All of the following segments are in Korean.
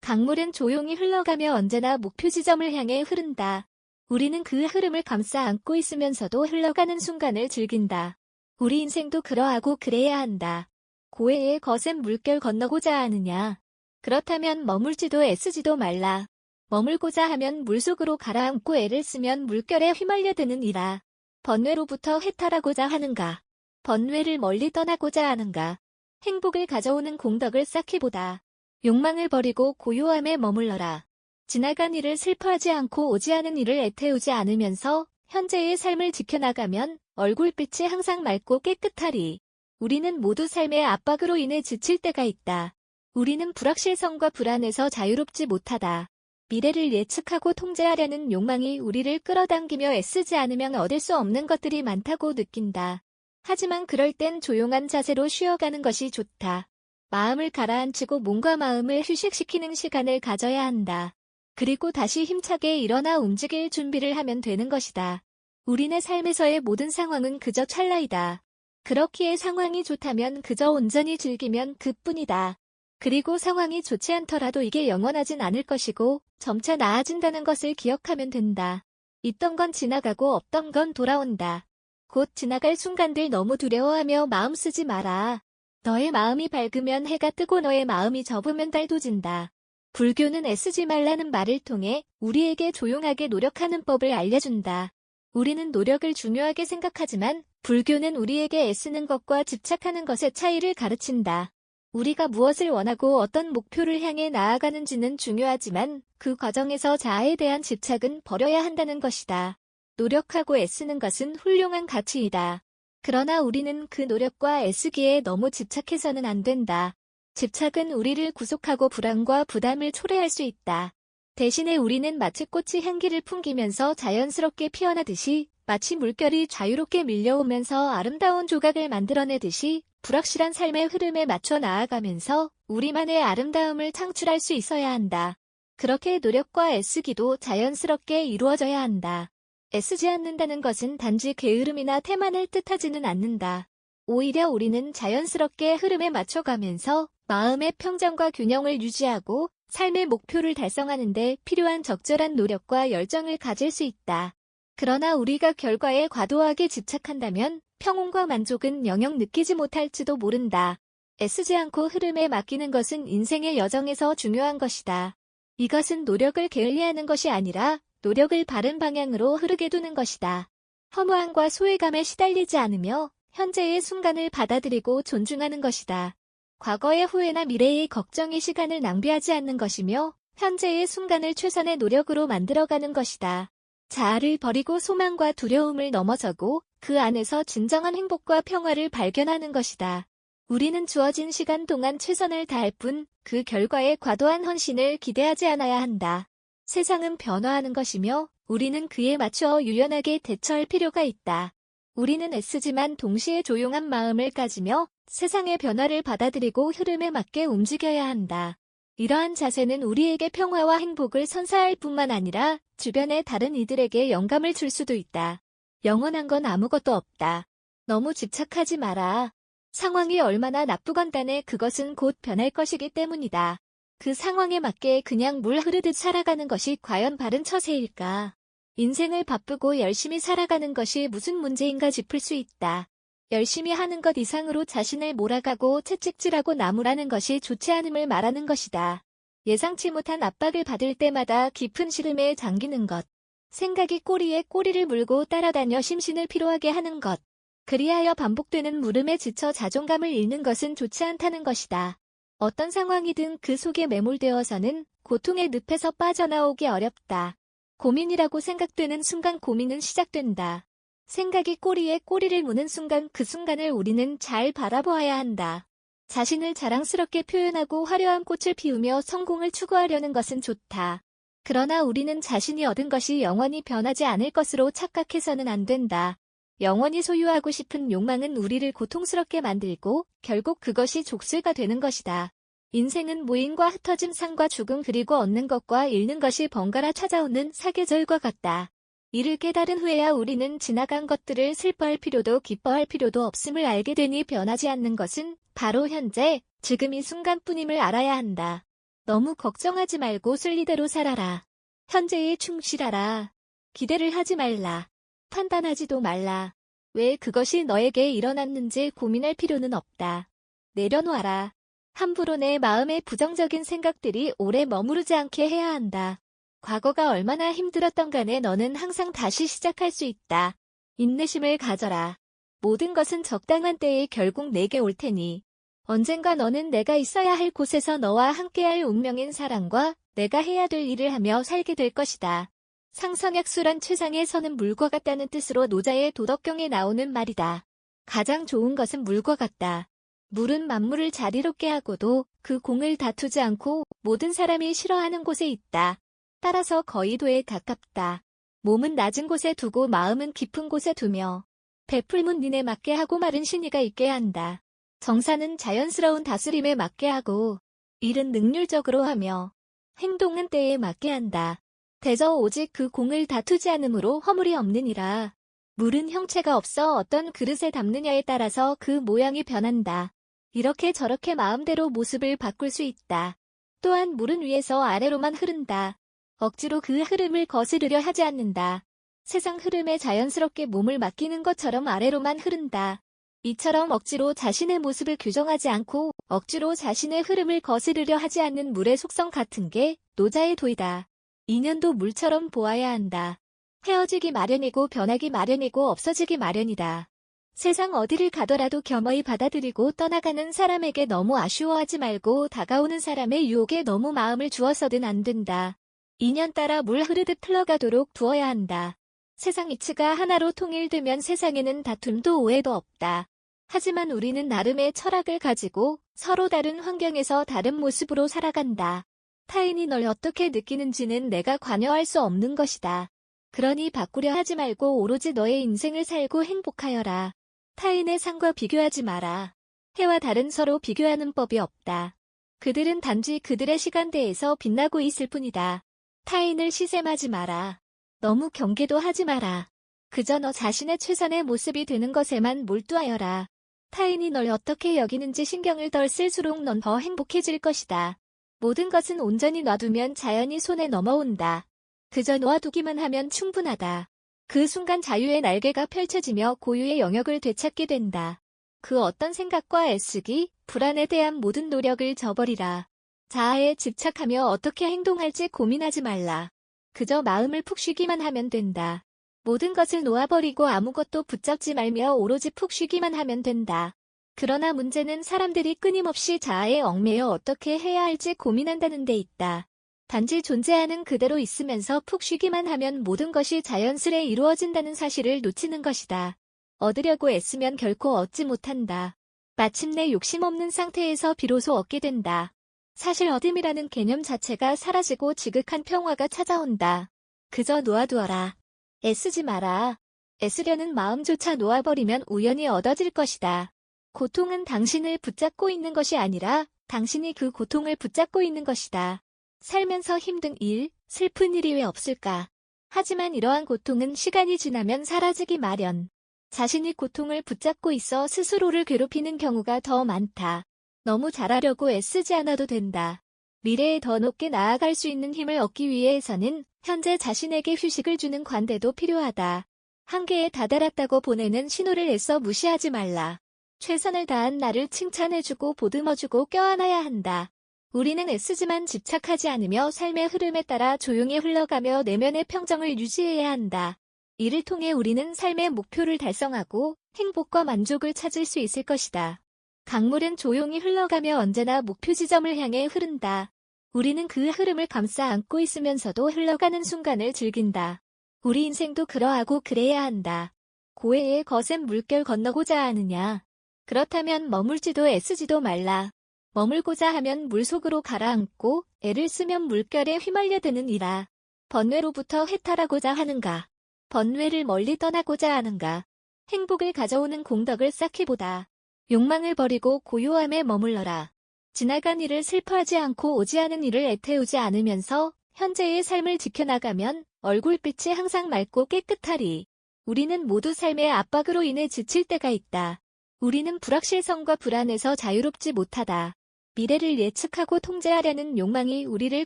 강물은 조용히 흘러가며 언제나 목표 지점을 향해 흐른다. 우리는 그 흐름을 감싸 안고 있으면서도 흘러가는 순간을 즐긴다. 우리 인생도 그러하고 그래야 한다. 고해의 거센 물결 건너고자 하느냐? 그렇다면 머물지도 애쓰지도 말라. 머물고자 하면 물속으로 가라앉고 애를 쓰면 물결에 휘말려드는 이라. 번뇌로부터 해탈하고자 하는가? 번뇌를 멀리 떠나고자 하는가? 행복을 가져오는 공덕을 쌓기보다 욕망을 버리고 고요함에 머물러라. 지나간 일을 슬퍼하지 않고 오지 않은 일을 애태우지 않으면서 현재의 삶을 지켜나가면 얼굴빛이 항상 맑고 깨끗하리. 우리는 모두 삶의 압박으로 인해 지칠 때가 있다. 우리는 불확실성과 불안에서 자유롭지 못하다. 미래를 예측하고 통제하려는 욕망이 우리를 끌어당기며 애쓰지 않으면 얻을 수 없는 것들이 많다고 느낀다. 하지만 그럴 땐 조용한 자세로 쉬어가는 것이 좋다. 마음을 가라앉히고 몸과 마음을 휴식시키는 시간을 가져야 한다. 그리고 다시 힘차게 일어나 움직일 준비를 하면 되는 것이다. 우리네 삶에서의 모든 상황은 그저 찰나이다. 그렇기에 상황이 좋다면 그저 온전히 즐기면 그뿐이다. 그리고 상황이 좋지 않더라도 이게 영원하진 않을 것이고 점차 나아진다는 것을 기억하면 된다. 있던 건 지나가고 없던 건 돌아온다. 곧 지나갈 순간들 너무 두려워하며 마음 쓰지 마라. 너의 마음이 밝으면 해가 뜨고 너의 마음이 접으면 달도 진다. 불교는 애쓰지 말라는 말을 통해 우리에게 조용하게 노력하는 법을 알려준다. 우리는 노력을 중요하게 생각하지만 불교는 우리에게 애쓰는 것과 집착하는 것의 차이를 가르친다. 우리가 무엇을 원하고 어떤 목표를 향해 나아가는지는 중요하지만 그 과정에서 자아에 대한 집착은 버려야 한다는 것이다. 노력하고 애쓰는 것은 훌륭한 가치이다. 그러나 우리는 그 노력과 애쓰기에 너무 집착해서는 안 된다. 집착은 우리를 구속하고 불안과 부담을 초래할 수 있다. 대신에 우리는 마치 꽃이 향기를 풍기면서 자연스럽게 피어나듯이 마치 물결이 자유롭게 밀려오면서 아름다운 조각을 만들어내듯이 불확실한 삶의 흐름에 맞춰 나아가면서 우리만의 아름다움을 창출할 수 있어야 한다. 그렇게 노력과 애쓰기도 자연스럽게 이루어져야 한다. 애쓰지 않는다는 것은 단지 게으름이나 태만을 뜻하지는 않는다. 오히려 우리는 자연스럽게 흐름에 맞춰가면서 마음의 평정과 균형을 유지하고 삶의 목표를 달성하는 데 필요한 적절한 노력과 열정을 가질 수 있다. 그러나 우리가 결과에 과도하게 집착한다면 평온과 만족은 영영 느끼지 못할지도 모른다. 애쓰지 않고 흐름에 맡기는 것은 인생의 여정에서 중요한 것이다. 이것은 노력을 게을리하는 것이 아니라 노력을 바른 방향으로 흐르게 두는 것이다. 허무함과 소외감에 시달리지 않으며 현재의 순간을 받아들이고 존중하는 것이다. 과거의 후회나 미래의 걱정이 시간을 낭비하지 않는 것이며 현재의 순간을 최선의 노력으로 만들어가는 것이다. 자아를 버리고 소망과 두려움을 넘어서고 그 안에서 진정한 행복과 평화를 발견하는 것이다. 우리는 주어진 시간 동안 최선을 다할 뿐 그 결과에 과도한 헌신을 기대하지 않아야 한다. 세상은 변화하는 것이며 우리는 그에 맞추어 유연하게 대처할 필요가 있다. 우리는 애쓰지만 동시에 조용한 마음을 가지며 세상의 변화를 받아들이고 흐름에 맞게 움직여야 한다. 이러한 자세는 우리에게 평화와 행복을 선사할 뿐만 아니라 주변의 다른 이들에게 영감을 줄 수도 있다. 영원한 건 아무것도 없다. 너무 집착하지 마라. 상황이 얼마나 나쁘건간에 그것은 곧 변할 것이기 때문이다. 그 상황에 맞게 그냥 물 흐르듯 살아가는 것이 과연 바른 처세일까? 인생을 바쁘고 열심히 살아가는 것이 무슨 문제인가 짚을 수 있다. 열심히 하는 것 이상으로 자신을 몰아가고 채찍질하고 나무라는 것이 좋지 않음을 말하는 것이다. 예상치 못한 압박을 받을 때마다 깊은 시름에 잠기는 것. 생각이 꼬리에 꼬리를 물고 따라다녀 심신을 피로하게 하는 것. 그리하여 반복되는 물음에 지쳐 자존감을 잃는 것은 좋지 않다는 것이다. 어떤 상황이든 그 속에 매몰되어서는 고통의 늪에서 빠져나오기 어렵다. 고민이라고 생각되는 순간 고민은 시작된다. 생각이 꼬리에 꼬리를 무는 순간 그 순간을 우리는 잘 바라보아야 한다. 자신을 자랑스럽게 표현하고 화려한 꽃을 피우며 성공을 추구하려는 것은 좋다. 그러나 우리는 자신이 얻은 것이 영원히 변하지 않을 것으로 착각해서는 안 된다. 영원히 소유하고 싶은 욕망은 우리를 고통스럽게 만들고 결국 그것이 족쇄가 되는 것이다. 인생은 무인과 흩어짐, 상과 죽음, 그리고 얻는 것과 잃는 것이 번갈아 찾아오는 사계절과 같다. 이를 깨달은 후에야 우리는 지나간 것들을 슬퍼할 필요도 기뻐할 필요도 없음을 알게 되니 변하지 않는 것은 바로 현재, 지금 이 순간뿐임을 알아야 한다. 너무 걱정하지 말고 순리대로 살아라. 현재에 충실하라. 기대를 하지 말라. 판단하지도 말라. 왜 그것이 너에게 일어났는지 고민할 필요는 없다. 내려놓아라. 함부로 내 마음에 부정적인 생각들이 오래 머무르지 않게 해야 한다. 과거가 얼마나 힘들었던 간에 너는 항상 다시 시작할 수 있다. 인내심을 가져라. 모든 것은 적당한 때에 결국 내게 올 테니. 언젠가 너는 내가 있어야 할 곳에서 너와 함께할 운명인 사람과 내가 해야 될 일을 하며 살게 될 것이다. 상선약수란 최상의 선은 물과 같다는 뜻으로 노자의 도덕경에 나오는 말이다. 가장 좋은 것은 물과 같다. 물은 만물을 자리롭게 하고도 그 공을 다투지 않고 모든 사람이 싫어하는 곳에 있다. 따라서 거의 도에 가깝다. 몸은 낮은 곳에 두고 마음은 깊은 곳에 두며 베풀문 린에 맞게 하고 마른 신의가 있게 한다. 정사는 자연스러운 다스림에 맞게 하고 일은 능률적으로 하며 행동은 때에 맞게 한다. 대저 오직 그 공을 다투지 않으므로 허물이 없느니라. 물은 형체가 없어 어떤 그릇에 담느냐에 따라서 그 모양이 변한다. 이렇게 저렇게 마음대로 모습을 바꿀 수 있다. 또한 물은 위에서 아래로만 흐른다. 억지로 그 흐름을 거스르려 하지 않는다. 세상 흐름에 자연스럽게 몸을 맡기는 것처럼 아래로만 흐른다. 이처럼 억지로 자신의 모습을 규정하지 않고 억지로 자신의 흐름을 거스르려 하지 않는 물의 속성 같은 게 노자의 도이다. 인연도 물처럼 보아야 한다. 헤어지기 마련이고 변하기 마련이고 없어지기 마련이다. 세상 어디를 가더라도 겸허히 받아들이고 떠나가는 사람에게 너무 아쉬워하지 말고 다가오는 사람의 유혹에 너무 마음을 주어서는 안 된다. 인연 따라 물 흐르듯 흘러가도록 두어야 한다. 세상 이치가 하나로 통일되면 세상에는 다툼도 오해도 없다. 하지만 우리는 나름의 철학을 가지고 서로 다른 환경에서 다른 모습으로 살아간다. 타인이 널 어떻게 느끼는지는 내가 관여할 수 없는 것이다. 그러니 바꾸려 하지 말고 오로지 너의 인생을 살고 행복하여라. 타인의 상과 비교하지 마라. 해와 달은 서로 비교하는 법이 없다. 그들은 단지 그들의 시간대에서 빛나고 있을 뿐이다. 타인을 시샘하지 마라. 너무 경계도 하지 마라. 그저 너 자신의 최선의 모습이 되는 것에만 몰두하여라. 타인이 널 어떻게 여기는지 신경을 덜 쓸수록 넌 더 행복해질 것이다. 모든 것은 온전히 놔두면 자연히 손에 넘어온다. 그저 놓아두기만 하면 충분하다. 그 순간 자유의 날개가 펼쳐지며 고유의 영역을 되찾게 된다. 그 어떤 생각과 애쓰기, 불안에 대한 모든 노력을 저버리라. 자아에 집착하며 어떻게 행동할지 고민하지 말라. 그저 마음을 푹 쉬기만 하면 된다. 모든 것을 놓아버리고 아무것도 붙잡지 말며 오로지 푹 쉬기만 하면 된다. 그러나 문제는 사람들이 끊임없이 자아에 얽매여 어떻게 해야 할지 고민한다는 데 있다. 단지 존재하는 그대로 있으면서 푹 쉬기만 하면 모든 것이 자연스레 이루어진다는 사실을 놓치는 것이다. 얻으려고 애쓰면 결코 얻지 못한다. 마침내 욕심 없는 상태에서 비로소 얻게 된다. 사실 얻음이라는 개념 자체가 사라지고 지극한 평화가 찾아온다. 그저 놓아두어라. 애쓰지 마라. 애쓰려는 마음조차 놓아버리면 우연히 얻어질 것이다. 고통은 당신을 붙잡고 있는 것이 아니라 당신이 그 고통을 붙잡고 있는 것이다. 살면서 힘든 일, 슬픈 일이 왜 없을까? 하지만 이러한 고통은 시간이 지나면 사라지기 마련. 자신이 고통을 붙잡고 있어 스스로를 괴롭히는 경우가 더 많다. 너무 잘하려고 애쓰지 않아도 된다. 미래에 더 높게 나아갈 수 있는 힘을 얻기 위해서는 현재 자신에게 휴식을 주는 관대도 필요하다. 한계에 다다랐다고 보내는 신호를 애써 무시하지 말라. 최선을 다한 나를 칭찬해주고 보듬어주고 껴안아야 한다. 우리는 애쓰지만 집착하지 않으며 삶의 흐름에 따라 조용히 흘러가며 내면의 평정을 유지해야 한다. 이를 통해 우리는 삶의 목표를 달성하고 행복과 만족을 찾을 수 있을 것이다. 강물은 조용히 흘러가며 언제나 목표 지점을 향해 흐른다. 우리는 그 흐름을 감싸 안고 있으면서도 흘러가는 순간을 즐긴다. 우리 인생도 그러하고 그래야 한다. 고해의 거센 물결 건너고자 하느냐? 그렇다면 머물지도 애쓰지도 말라. 머물고자 하면 물속으로 가라앉고 애를 쓰면 물결에 휘말려드는 이라. 번뇌로부터 해탈하고자 하는가? 번뇌를 멀리 떠나고자 하는가? 행복을 가져오는 공덕을 쌓기 보다. 욕망을 버리고 고요함에 머물러라. 지나간 일을 슬퍼하지 않고 오지 않은 일을 애태우지 않으면서 현재의 삶을 지켜나가면 얼굴빛이 항상 맑고 깨끗하리. 우리는 모두 삶의 압박으로 인해 지칠 때가 있다. 우리는 불확실성과 불안에서 자유롭지 못하다. 미래를 예측하고 통제하려는 욕망이 우리를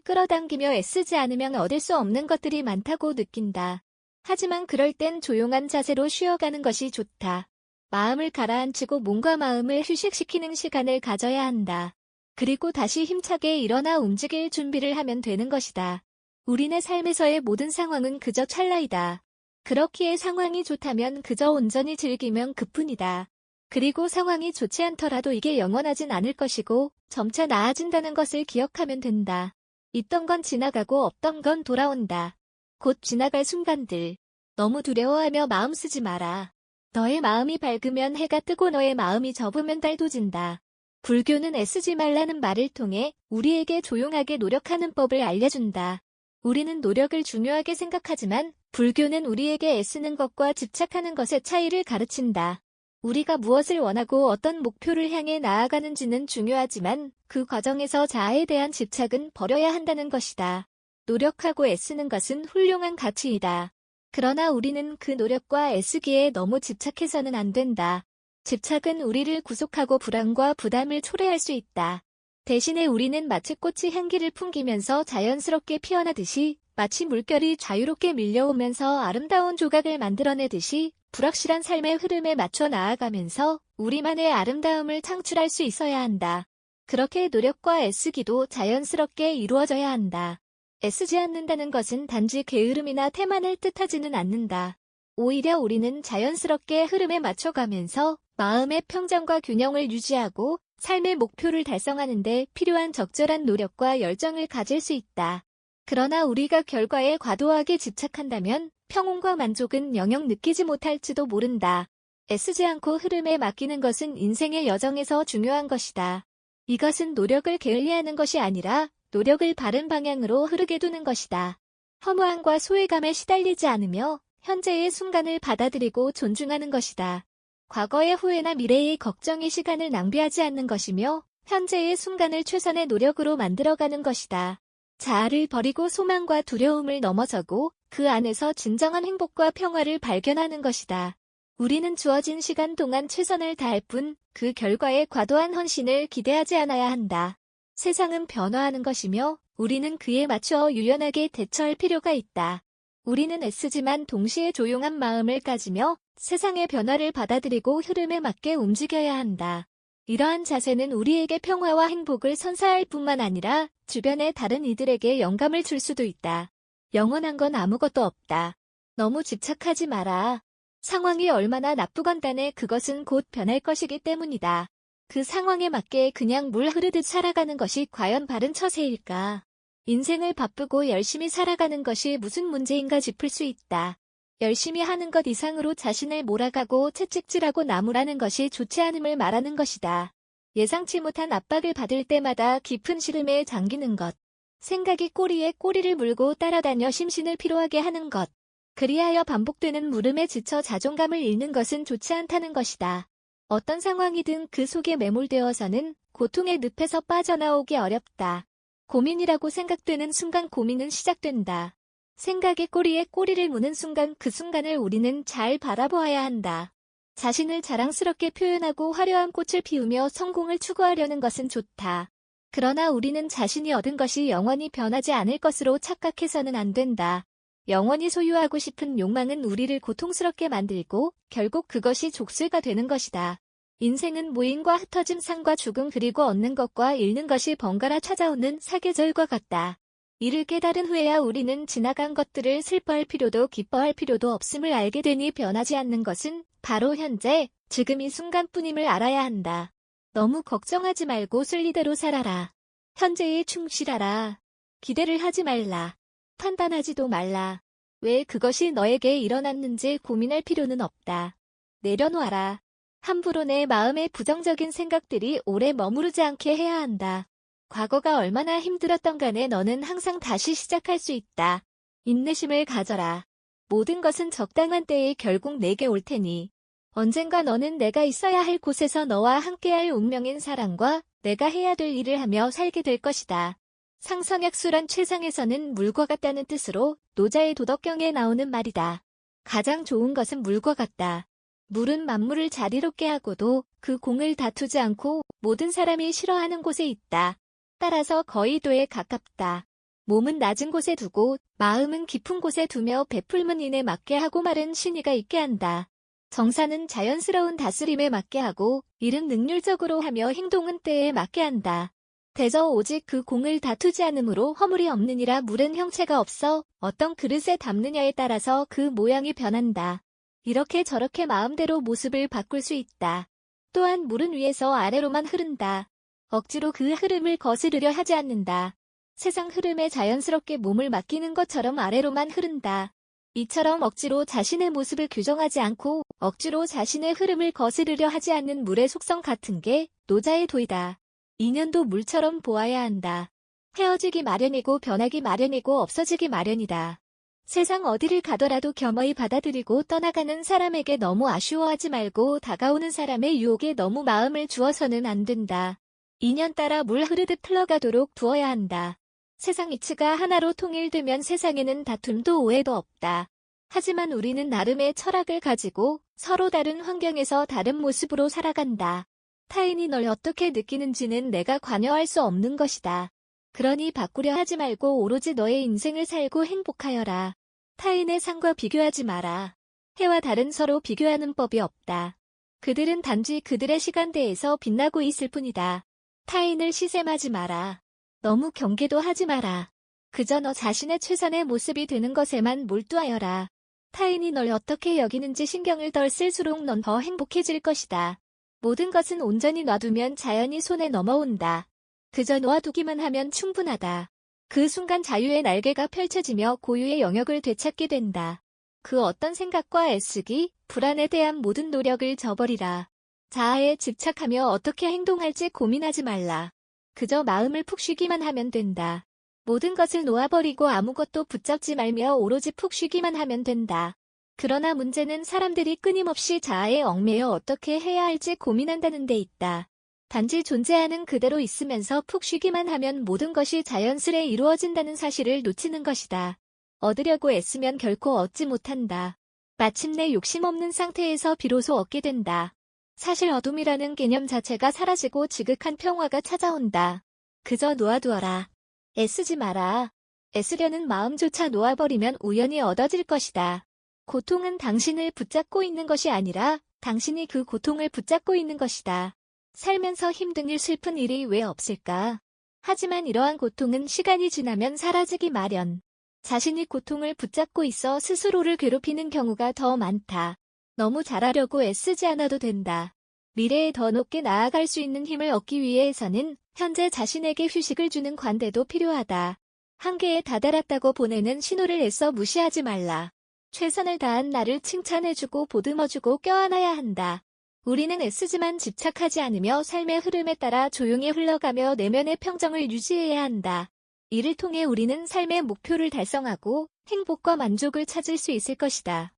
끌어당기며 애쓰지 않으면 얻을 수 없는 것들이 많다고 느낀다. 하지만 그럴 땐 조용한 자세로 쉬어가는 것이 좋다. 마음을 가라앉히고 몸과 마음을 휴식시키는 시간을 가져야 한다. 그리고 다시 힘차게 일어나 움직일 준비를 하면 되는 것이다. 우리네 삶에서의 모든 상황은 그저 찰나이다. 그렇기에 상황이 좋다면 그저 온전히 즐기면 그뿐이다. 그리고 상황이 좋지 않더라도 이게 영원하진 않을 것이고 점차 나아진다는 것을 기억하면 된다. 있던 건 지나가고 없던 건 돌아온다. 곧 지나갈 순간들. 너무 두려워하며 마음 쓰지 마라. 너의 마음이 밝으면 해가 뜨고 너의 마음이 접으면 달도 진다. 불교는 애쓰지 말라는 말을 통해 우리에게 조용하게 노력하는 법을 알려준다. 우리는 노력을 중요하게 생각하지만 불교는 우리에게 애쓰는 것과 집착하는 것의 차이를 가르친다. 우리가 무엇을 원하고 어떤 목표를 향해 나아가는지는 중요하지만 그 과정에서 자아에 대한 집착은 버려야 한다는 것이다. 노력하고 애쓰는 것은 훌륭한 가치이다. 그러나 우리는 그 노력과 애쓰기에 너무 집착해서는 안 된다. 집착은 우리를 구속하고 불안과 부담을 초래할 수 있다. 대신에 우리는 마치 꽃이 향기를 풍기면서 자연스럽게 피어나듯이 마치 물결이 자유롭게 밀려오면서 아름다운 조각을 만들어내듯이 불확실한 삶의 흐름에 맞춰 나아가면서 우리만의 아름다움을 창출할 수 있어야 한다. 그렇게 노력과 애쓰기도 자연스럽게 이루어져야 한다. 애쓰지 않는다는 것은 단지 게으름이나 태만을 뜻하지는 않는다. 오히려 우리는 자연스럽게 흐름에 맞춰가면서 마음의 평정과 균형을 유지하고 삶의 목표를 달성하는 데 필요한 적절한 노력과 열정을 가질 수 있다. 그러나 우리가 결과에 과도하게 집착한다면 평온과 만족은 영영 느끼지 못할지도 모른다. 애쓰지 않고 흐름에 맡기는 것은 인생의 여정에서 중요한 것이다. 이것은 노력을 게을리하는 것이 아니라 노력을 바른 방향으로 흐르게 두는 것이다. 허무함과 소외감에 시달리지 않으며 현재의 순간을 받아들이고 존중하는 것이다. 과거의 후회나 미래의 걱정이 시간을 낭비하지 않는 것이며 현재의 순간을 최선의 노력으로 만들어가는 것이다. 자아를 버리고 소망과 두려움을 넘어서고 그 안에서 진정한 행복과 평화를 발견하는 것이다. 우리는 주어진 시간 동안 최선을 다할 뿐 그 결과에 과도한 헌신을 기대하지 않아야 한다. 세상은 변화하는 것이며 우리는 그에 맞추어 유연하게 대처할 필요가 있다. 우리는 애쓰지만 동시에 조용한 마음을 가지며 세상의 변화를 받아들이고 흐름에 맞게 움직여야 한다. 이러한 자세는 우리에게 평화와 행복을 선사할 뿐만 아니라 주변의 다른 이들에게 영감을 줄 수도 있다. 영원한 건 아무것도 없다. 너무 집착하지 마라. 상황이 얼마나 나쁘건단에 그것은 곧 변할 것이기 때문이다. 그 상황에 맞게 그냥 물 흐르듯 살아가는 것이 과연 바른 처세일까? 인생을 바쁘고 열심히 살아가는 것이 무슨 문제인가 짚을 수 있다. 열심히 하는 것 이상으로 자신을 몰아가고 채찍질하고 나무라는 것이 좋지 않음을 말하는 것이다. 예상치 못한 압박을 받을 때마다 깊은 시름에 잠기는 것. 생각이 꼬리에 꼬리를 물고 따라다녀 심신을 피로하게 하는 것. 그리하여 반복되는 물음에 지쳐 자존감을 잃는 것은 좋지 않다는 것이다. 어떤 상황이든 그 속에 매몰되어서는 고통의 늪에서 빠져나오기 어렵다. 고민이라고 생각되는 순간 고민은 시작된다. 생각의 꼬리에 꼬리를 무는 순간 그 순간을 우리는 잘 바라보아야 한다. 자신을 자랑스럽게 표현하고 화려한 꽃을 피우며 성공을 추구하려는 것은 좋다. 그러나 우리는 자신이 얻은 것이 영원히 변하지 않을 것으로 착각해서는 안 된다. 영원히 소유하고 싶은 욕망은 우리를 고통스럽게 만들고 결국 그것이 족쇄가 되는 것이다. 인생은 모임과 흩어짐, 상과 죽음, 그리고 얻는 것과 잃는 것이 번갈아 찾아오는 사계절과 같다. 이를 깨달은 후에야 우리는 지나간 것들을 슬퍼할 필요도 기뻐할 필요도 없음을 알게 되니 변하지 않는 것은 바로 현재, 지금 이 순간뿐임을 알아야 한다. 너무 걱정하지 말고 순리대로 살아라. 현재에 충실하라. 기대를 하지 말라. 판단하지도 말라. 왜 그것이 너에게 일어났는지 고민할 필요는 없다. 내려놓아라. 함부로 내 마음에 부정적인 생각들이 오래 머무르지 않게 해야 한다. 과거가 얼마나 힘들었던 간에 너는 항상 다시 시작할 수 있다. 인내심을 가져라. 모든 것은 적당한 때에 결국 내게 올 테니. 언젠가 너는 내가 있어야 할 곳에서 너와 함께할 운명인 사람과 내가 해야 될 일을 하며 살게 될 것이다. 상성약수란 최상에서는 물과 같다는 뜻으로 노자의 도덕경에 나오는 말이다. 가장 좋은 것은 물과 같다. 물은 만물을 자리롭게 하고도 그 공을 다투지 않고 모든 사람이 싫어하는 곳에 있다. 따라서 거의도에 가깝다. 몸은 낮은 곳에 두고 마음은 깊은 곳에 두며 베풀면 인에 맞게 하고 말은 신의가 있게 한다. 정사는 자연스러운 다스림에 맞게 하고 일은 능률적으로 하며 행동은 때에 맞게 한다. 대저 오직 그 공을 다투지 않으므로 허물이 없느니라. 물은 형체가 없어 어떤 그릇에 담느냐에 따라서 그 모양이 변한다. 이렇게 저렇게 마음대로 모습을 바꿀 수 있다. 또한 물은 위에서 아래로만 흐른다. 억지로 그 흐름을 거스르려 하지 않는다. 세상 흐름에 자연스럽게 몸을 맡기는 것처럼 아래로만 흐른다. 이처럼 억지로 자신의 모습을 규정하지 않고 억지로 자신의 흐름을 거스르려 하지 않는 물의 속성 같은 게 노자의 도이다. 인연도 물처럼 보아야 한다. 헤어지기 마련이고 변하기 마련이고 없어지기 마련이다. 세상 어디를 가더라도 겸허히 받아들이고 떠나가는 사람에게 너무 아쉬워하지 말고 다가오는 사람의 유혹에 너무 마음을 주어서는 안 된다. 인연 따라 물 흐르듯 흘러가도록 두어야 한다. 세상 이치가 하나로 통일되면 세상에는 다툼도 오해도 없다. 하지만 우리는 나름의 철학을 가지고 서로 다른 환경에서 다른 모습으로 살아간다. 타인이 널 어떻게 느끼는지는 내가 관여할 수 없는 것이다. 그러니 바꾸려 하지 말고 오로지 너의 인생을 살고 행복하여라. 타인의 상과 비교하지 마라. 해와 달은 서로 비교하는 법이 없다. 그들은 단지 그들의 시간대에서 빛나고 있을 뿐이다. 타인을 시샘하지 마라. 너무 경계도 하지 마라. 그저 너 자신의 최선의 모습이 되는 것에만 몰두하여라. 타인이 널 어떻게 여기는지 신경을 덜 쓸수록 넌 더 행복해질 것이다. 모든 것은 온전히 놔두면 자연히 손에 넘어온다. 그저 놓아두기만 하면 충분하다. 그 순간 자유의 날개가 펼쳐지며 고유의 영역을 되찾게 된다. 그 어떤 생각과 애쓰기, 불안에 대한 모든 노력을 저버리라. 자아에 집착하며 어떻게 행동할지 고민하지 말라. 그저 마음을 푹 쉬기만 하면 된다. 모든 것을 놓아버리고 아무것도 붙잡지 말며 오로지 푹 쉬기만 하면 된다. 그러나 문제는 사람들이 끊임없이 자아에 얽매여 어떻게 해야 할지 고민한다는 데 있다. 단지 존재하는 그대로 있으면서 푹 쉬기만 하면 모든 것이 자연스레 이루어진다는 사실을 놓치는 것이다. 얻으려고 애쓰면 결코 얻지 못한다. 마침내 욕심 없는 상태에서 비로소 얻게 된다. 사실 어둠이라는 개념 자체가 사라지고 지극한 평화가 찾아온다. 그저 놓아두어라. 애쓰지 마라. 애쓰려는 마음조차 놓아버리면 우연히 얻어질 것이다. 고통은 당신을 붙잡고 있는 것이 아니라 당신이 그 고통을 붙잡고 있는 것이다. 살면서 힘든 일, 슬픈 일이 왜 없을까? 하지만 이러한 고통은 시간이 지나면 사라지기 마련. 자신이 고통을 붙잡고 있어 스스로를 괴롭히는 경우가 더 많다. 너무 잘하려고 애쓰지 않아도 된다. 미래에 더 높게 나아갈 수 있는 힘을 얻기 위해서는 현재 자신에게 휴식을 주는 관대도 필요하다. 한계에 다다랐다고 보내는 신호를 애써 무시하지 말라. 최선을 다한 나를 칭찬해주고 보듬어주고 껴안아야 한다. 우리는 애쓰지만 집착하지 않으며 삶의 흐름에 따라 조용히 흘러가며 내면의 평정을 유지해야 한다. 이를 통해 우리는 삶의 목표를 달성하고 행복과 만족을 찾을 수 있을 것이다.